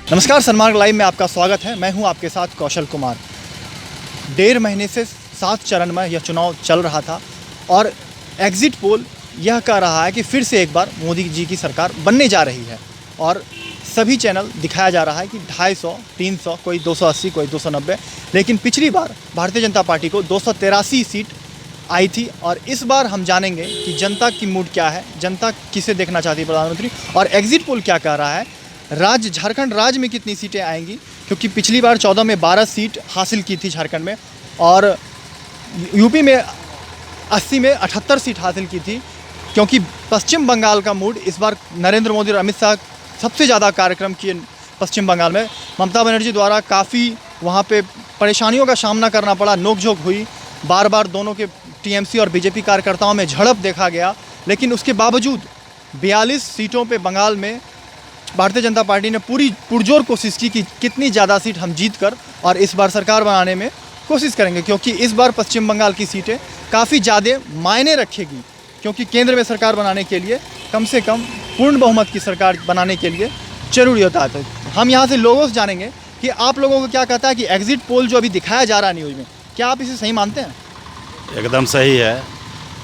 नमस्कार, सनमार्ग लाइव में आपका स्वागत है। मैं हूं आपके साथ कौशल कुमार। 1.5 महीने से 7 चरण में यह चुनाव चल रहा था और एग्जिट पोल यह कह रहा है कि फिर से एक बार मोदी जी की सरकार बनने जा रही है और सभी चैनल दिखाया जा रहा है कि 250, 300, कोई 280, कोई 290। लेकिन पिछली बार भारतीय जनता पार्टी को 283 सीट आई थी और इस बार हम जानेंगे कि जनता की मूड क्या है, जनता किसे देखना चाहती है प्रधानमंत्री, और एग्जिट पोल क्या कह रहा है। झारखंड राज्य में कितनी सीटें आएंगी, क्योंकि पिछली बार 14 में 12 सीट हासिल की थी झारखंड में और यूपी में 80 में 78 सीट हासिल की थी। क्योंकि पश्चिम बंगाल का मूड इस बार नरेंद्र मोदी और अमित शाह सबसे ज़्यादा कार्यक्रम किए पश्चिम बंगाल में। ममता बनर्जी द्वारा काफ़ी वहाँ पे परेशानियों का सामना करना पड़ा, नोकझोंक हुई, बार बार दोनों के टीएमसी और बीजेपी कार्यकर्ताओं में झड़प देखा गया। लेकिन उसके बावजूद 42 सीटों पे बंगाल में भारतीय जनता पार्टी ने पूरी पुरजोर कोशिश की कि कितनी ज़्यादा सीट हम जीत कर और इस बार सरकार बनाने में कोशिश करेंगे। क्योंकि इस बार पश्चिम बंगाल की सीटें काफ़ी ज़्यादा मायने रखेगी, क्योंकि केंद्र में सरकार बनाने के लिए कम से कम पूर्ण बहुमत की सरकार बनाने के लिए जरूरी होता है। तो हम यहाँ से लोगों से जानेंगे कि आप लोगों को क्या कहता है कि एग्जिट पोल जो अभी दिखाया जा रहा है न्यूज़ में, क्या आप इसे सही मानते हैं? एकदम सही है,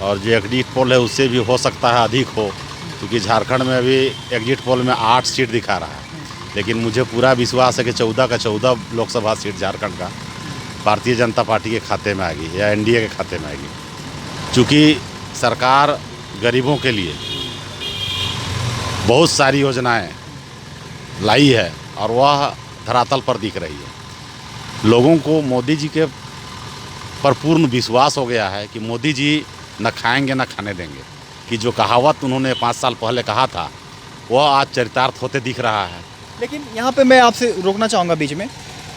और जो एग्जिट पोल है उससे भी हो सकता है अधिक हो, क्योंकि झारखंड में अभी एग्जिट पोल में 8 सीट दिखा रहा है। लेकिन मुझे पूरा विश्वास है कि 14 का 14 लोकसभा सीट झारखंड का भारतीय जनता पार्टी के खाते में आएगी या एनडीए के खाते में आएगी। चूँकि सरकार गरीबों के लिए बहुत सारी योजनाएं लाई है और वह धरातल पर दिख रही है। लोगों को मोदी जी के पर पूर्ण विश्वास हो गया है कि मोदी जी न खाएंगे न खाने देंगे, कि जो कहावत उन्होंने 5 साल पहले कहा था वह आज चरितार्थ होते दिख रहा है। लेकिन यहाँ पे मैं आपसे रोकना चाहूँगा, बीच में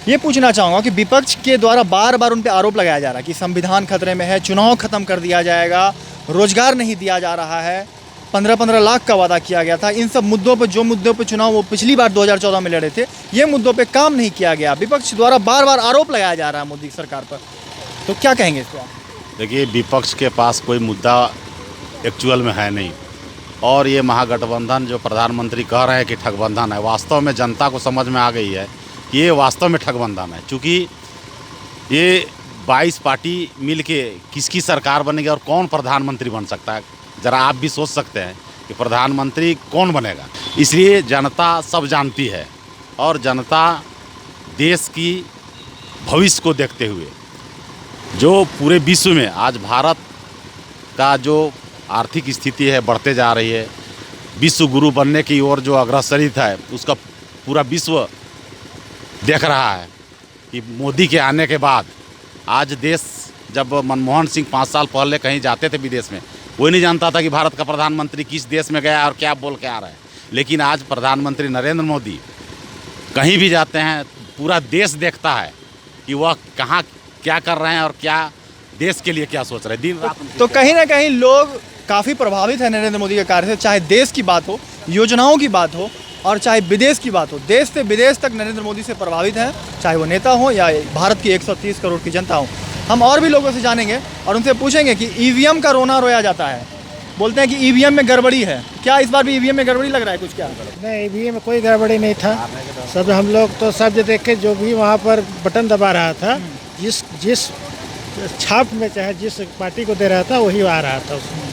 ये पूछना चाहूँगा कि विपक्ष के द्वारा बार बार उन पे आरोप लगाया जा रहा है कि संविधान खतरे में है, चुनाव खत्म कर दिया जाएगा, रोजगार नहीं दिया जा रहा है, 15-15 लाख का वादा किया गया था। इन सब मुद्दों पर, जो मुद्दों पर चुनाव वो पिछली बार 2014 में लड़े थे, ये मुद्दों पर काम नहीं किया गया। विपक्ष द्वारा बार बार आरोप लगाया जा रहा है मोदी सरकार पर, तो क्या कहेंगे इस पर आप? देखिए, विपक्ष के पास कोई मुद्दा एक्चुअल में है नहीं, और ये महागठबंधन जो प्रधानमंत्री कह रहे हैं कि ठगबंधन है, वास्तव में जनता को समझ में आ गई है कि ये वास्तव में ठगबंधन है। चूँकि ये 22 पार्टी मिलके किसकी सरकार बनेगी और कौन प्रधानमंत्री बन सकता है, ज़रा आप भी सोच सकते हैं कि प्रधानमंत्री कौन बनेगा। इसलिए जनता सब जानती है, और जनता देश की भविष्य को देखते हुए जो पूरे विश्व में आज भारत का जो आर्थिक स्थिति है बढ़ते जा रही है, विश्व गुरु बनने की ओर जो अग्रसरित है, उसका पूरा विश्व देख रहा है कि मोदी के आने के बाद आज देश, जब मनमोहन सिंह 5 साल पहले कहीं जाते थे विदेश में, कोई नहीं जानता था कि भारत का प्रधानमंत्री किस देश में गया और क्या बोल के आ रहा है। लेकिन आज प्रधानमंत्री नरेंद्र मोदी कहीं भी जाते हैं, पूरा देश देखता है कि वह कहाँ क्या कर रहे हैं और क्या देश के लिए क्या सोच रहे हैं दिन रात। तो कहीं ना कहीं लोग काफ़ी प्रभावित है नरेंद्र मोदी के कार्य से, चाहे देश की बात हो, योजनाओं की बात हो, और चाहे विदेश की बात हो। देश से विदेश तक नरेंद्र मोदी से प्रभावित है, चाहे वो नेता हो या भारत की 130 करोड़ की जनता हो। हम और भी लोगों से जानेंगे और उनसे पूछेंगे कि ईवीएम का रोना रोया जाता है, बोलते हैं कि ईवीएम में गड़बड़ी है। क्या इस बार भी ईवीएम में गड़बड़ी लग रहा है कुछ? क्या नहीं, ईवीएम में कोई गड़बड़ी नहीं था। सब हम लोग तो सब देख के जो भी वहाँ पर बटन दबा रहा था, जिस छाप में चाहे जिस पार्टी को दे रहा था वही आ रहा था, उसमें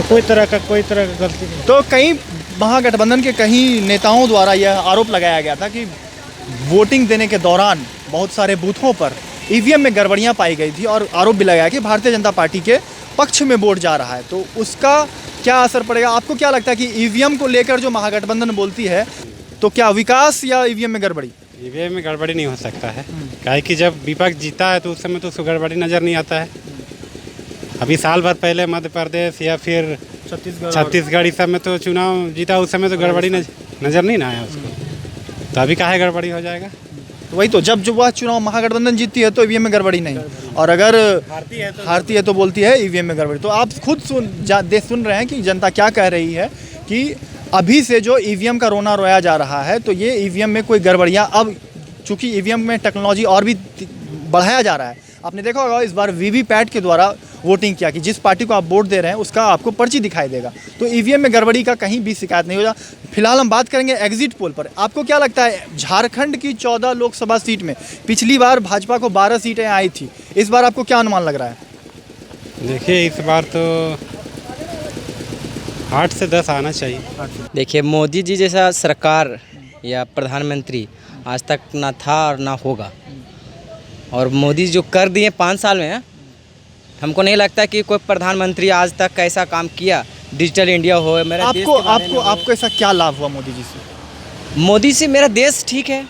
कोई तरह का गलती नहीं। तो कई महागठबंधन के कई नेताओं द्वारा यह आरोप लगाया गया था कि वोटिंग देने के दौरान बहुत सारे बूथों पर ईवीएम में गड़बड़ियां पाई गई थी, और आरोप भी लगाया कि भारतीय जनता पार्टी के पक्ष में वोट जा रहा है। तो उसका क्या असर पड़ेगा? आपको क्या लगता है कि ईवीएम को लेकर जो महागठबंधन बोलती है, तो क्या विकास या ईवीएम में गड़बड़ी? ईवीएम में गड़बड़ी नहीं हो सकता है, काहे कि जब विपक्ष जीता है तो उस समय तो उसको गड़बड़ी नज़र नहीं आता है। अभी साल भर पहले मध्य प्रदेश या फिर छत्तीसगढ़ इस सब में तो चुनाव जीता, उस समय तो गड़बड़ी नज़र नहीं ना आया उसको, तो अभी काहे गड़बड़ी हो जाएगा? तो वही तो, जब वह चुनाव महागठबंधन जीतती है तो ईवीएम में गड़बड़ी नहीं, और अगर हारती है तो बोलती है ईवीएम में गड़बड़ी। तो आप खुद सुन रहे हैं कि जनता क्या कह रही है कि अभी से जो ईवीएम का रोना रोया जा रहा है, तो ये ईवीएम में कोई गड़बड़ियाँ, अब चूँकि ईवीएम में टेक्नोलॉजी और भी बढ़ाया जा रहा है। आपने देखा होगा इस बार वीवीपैट के द्वारा वोटिंग किया कि जिस पार्टी को आप वोट दे रहे हैं उसका आपको पर्ची दिखाई देगा। तो ईवीएम में गड़बड़ी का कहीं भी शिकायत नहीं होगा। फिलहाल हम बात करेंगे एग्जिट पोल पर। आपको क्या लगता है झारखंड की 14 लोकसभा सीट में पिछली बार भाजपा को 12 सीटें आई थी, इस बार आपको क्या अनुमान लग रहा है? देखिए इस बार तो 8 से 10 आना चाहिए। देखिए मोदी जी जैसा सरकार या प्रधानमंत्री आज तक ना था और ना होगा। और मोदी जो कर दिए 5 साल में, हमको नहीं लगता कि कोई प्रधानमंत्री आज तक कैसा काम किया। डिजिटल इंडिया हो, मेरा देश के बारे में हो। आपको ऐसा क्या लाभ हुआ मोदी जी से? मोदी से मेरा देश ठीक है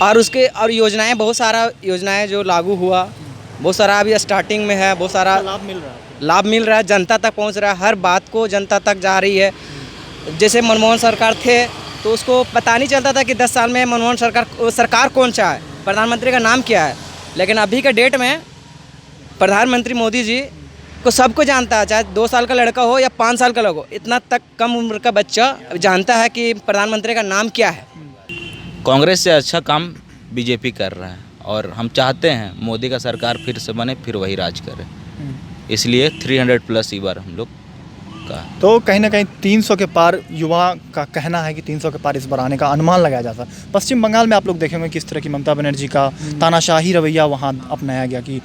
और उसके और योजनाएं, बहुत सारा योजनाएं जो लागू हुआ, बहुत सारा अभी स्टार्टिंग में है, बहुत सारा लाभ मिल रहा है, जनता तक पहुंच रहा है, हर बात को जनता तक जा रही है। जैसे मनमोहन सरकार थे तो उसको पता नहीं चलता था कि 10 साल में मनमोहन सरकार कौन सा है, प्रधानमंत्री का नाम क्या है। लेकिन अभी के डेट में प्रधानमंत्री मोदी जी को सबको जानता है, चाहे 2 साल का लड़का हो या 5 साल का लड़का हो, इतना तक कम उम्र का बच्चा जानता है कि प्रधानमंत्री का नाम क्या है। कांग्रेस से अच्छा काम बीजेपी कर रहा है और हम चाहते हैं मोदी का सरकार फिर से बने, फिर वही राज करे। इसलिए 300+ ई बार हम लोग का। तो कहीं ना कहीं 300 के पार युवा का कहना है कि 300 के पार इस बार आने का अनुमान लगाया जाता है। पश्चिम बंगाल में आप लोग देखेंगे किस तरह की ममता बनर्जी का तानाशाही रवैया वहाँ अपनाया गया कि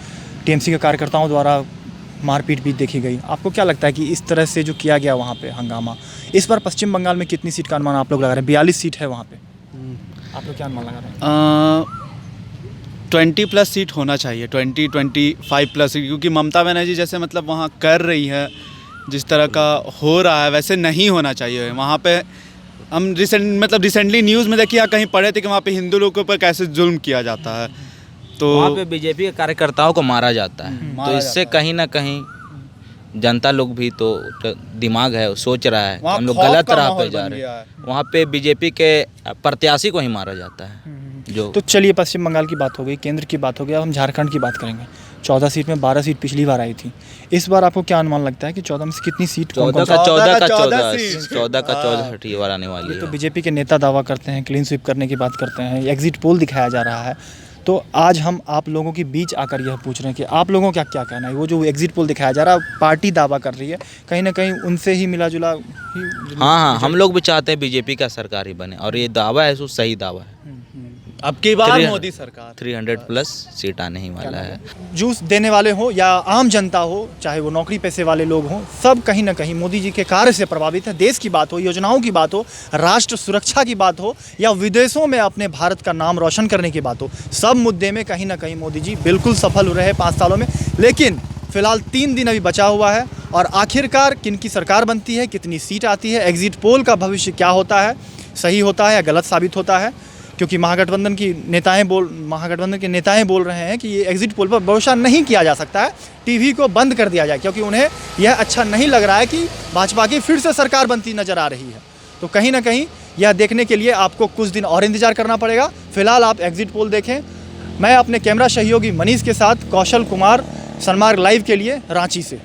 टीएमसी के कार्यकर्ताओं द्वारा मारपीट भी देखी गई। आपको क्या लगता है कि इस तरह से जो किया गया वहाँ पे हंगामा, इस बार पश्चिम बंगाल में कितनी सीट का अनुमान आप लोग लगा रहे हैं? 42 सीट है वहाँ पे, आप लोग क्या अनुमान लगा रहे हैं? 20+ सीट होना चाहिए, 20-25+ सीट, क्योंकि ममता बनर्जी जैसे मतलब वहाँ कर रही है, जिस तरह का हो रहा है वैसे नहीं होना चाहिए वहाँ पे। हम रिसेंटली न्यूज़ में देखिए कहीं पढ़े थे कि वहाँ पे हिंदू लोगों के ऊपर कैसे जुल्म किया जाता है। तो वहाँ पे बीजेपी के कार्यकर्ताओं को मारा जाता है। तो इससे कहीं ना कहीं जनता लोग भी तो दिमाग है, सोच रहा है हम लोग गलत राह पे जा रहे हैं। वहाँ पे बीजेपी के प्रत्याशी को ही मारा जाता है जो। तो चलिए पश्चिम बंगाल की बात हो गई, केंद्र की बात हो गई, अब हम झारखंड की बात करेंगे। 14 सीट में 12 सीट पिछली बार आई थी, इस बार आपको क्या अनुमान लगता है कि 14 में से कितनी सीट? 14 का 14 सीट बार आने वाली है। तो बीजेपी के नेता दावा करते हैं, क्लीन स्वीप करने की बात करते हैं, एग्जिट पोल दिखाया जा रहा है। तो आज हम आप लोगों के बीच आकर यह पूछ रहे हैं कि आप लोगों का क्या कहना है? वो जो एग्जिट पोल दिखाया जा रहा है, पार्टी दावा कर रही है, कहीं ना कहीं उनसे ही मिला जुला ही। हाँ, हम लोग भी चाहते हैं बीजेपी का सरकार ही बने और ये दावा है, सही दावा है। अब की बार मोदी सरकार 300+ सीट आने ही वाला है। जूस देने वाले हो या आम जनता हो, चाहे वो नौकरी पैसे वाले लोग हों, सब कहीं ना कहीं मोदी जी के कार्य से प्रभावित है। देश की बात हो, योजनाओं की बात हो, राष्ट्र सुरक्षा की बात हो या विदेशों में अपने भारत का नाम रोशन करने की बात हो, सब मुद्दे में कहीं ना कहीं मोदी जी बिल्कुल सफल हो रहे हैं 5 सालों में। लेकिन फिलहाल 3 दिन अभी बचा हुआ है और आखिरकार किनकी सरकार बनती है, कितनी सीट आती है, एग्जिट पोल का भविष्य क्या होता है, सही होता है या गलत साबित होता है? क्योंकि महागठबंधन के नेताएं बोल रहे हैं कि ये एग्जिट पोल पर भरोसा नहीं किया जा सकता है, टीवी को बंद कर दिया जाए, क्योंकि उन्हें यह अच्छा नहीं लग रहा है कि भाजपा की फिर से सरकार बनती नजर आ रही है। तो कहीं ना कहीं यह देखने के लिए आपको कुछ दिन और इंतजार करना पड़ेगा। फिलहाल आप एग्जिट पोल देखें। मैं अपने कैमरा सहयोगी मनीष के साथ कौशल कुमार, सनमार्ग लाइव के लिए रांची से।